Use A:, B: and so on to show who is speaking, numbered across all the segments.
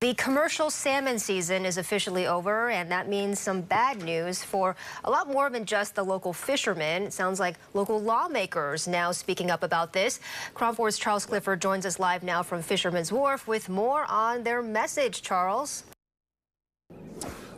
A: The commercial salmon season is officially over, and that means some bad news for a lot more than just the local fishermen. It sounds like local lawmakers now speaking up about this. KRON 4's Charles Clifford joins us live now from Fisherman's Wharf with more on their message. Charles.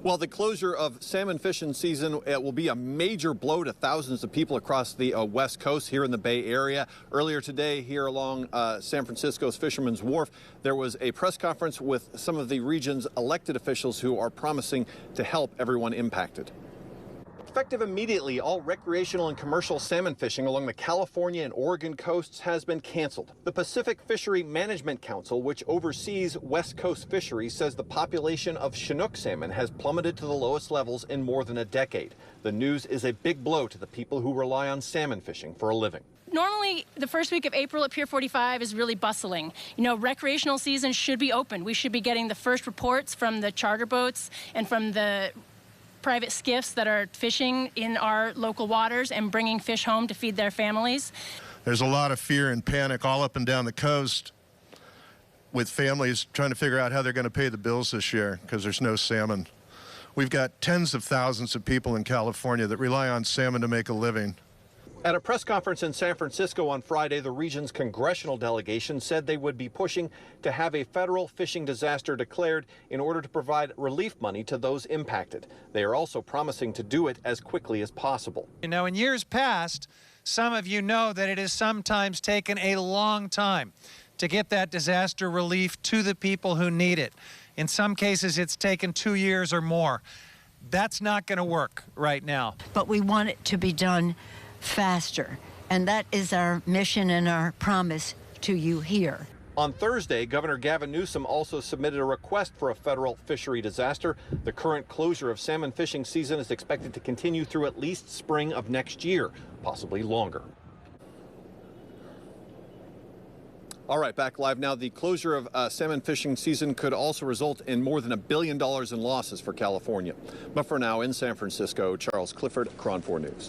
B: Well, the closure of salmon fishing season will be a major blow to thousands of people across the West Coast here in the Bay Area. Earlier today, here along San Francisco's Fisherman's Wharf, there was a press conference with some of the region's elected officials who are promising to help everyone impacted. Effective immediately, all recreational and commercial salmon fishing along the California and Oregon coasts has been canceled. The Pacific Fishery Management Council, which oversees West Coast fisheries, says the population of Chinook salmon has plummeted to the lowest levels in more than a decade. The news is a big blow to the people who rely on salmon fishing for a living.
C: Normally, the first week of April at Pier 45 is really bustling. You know, recreational season should be open. We should be getting the first reports from the charter boats and from the private skiffs that are fishing in our local waters and bringing fish home to feed their families.
D: There's a lot of fear and panic all up and down the coast with families trying to figure out how they're going to pay the bills this year because there's no salmon. We've got tens of thousands of people in California that rely on salmon to make a living.
B: At a press conference in San Francisco on Friday, the region's congressional delegation said they would be pushing to have a federal fishing disaster declared in order to provide relief money to those impacted. They are also promising to do it as quickly as possible.
E: You know, in years past, some of you know that it has sometimes taken a long time to get that disaster relief to the people who need it. In some cases, it's taken 2 years or more. That's not going to work right now.
F: But we want it to be done faster, and that is our mission and our promise to you here.
B: On Thursday, Governor Gavin Newsom also submitted a request for a federal fishery disaster. The current closure of salmon fishing season is expected to continue through at least spring of next year, possibly longer. All right, back live now. The closure of salmon fishing season could also result in more than $1 billion in losses for California. But for now, in San Francisco, Charles Clifford, KRON 4 News.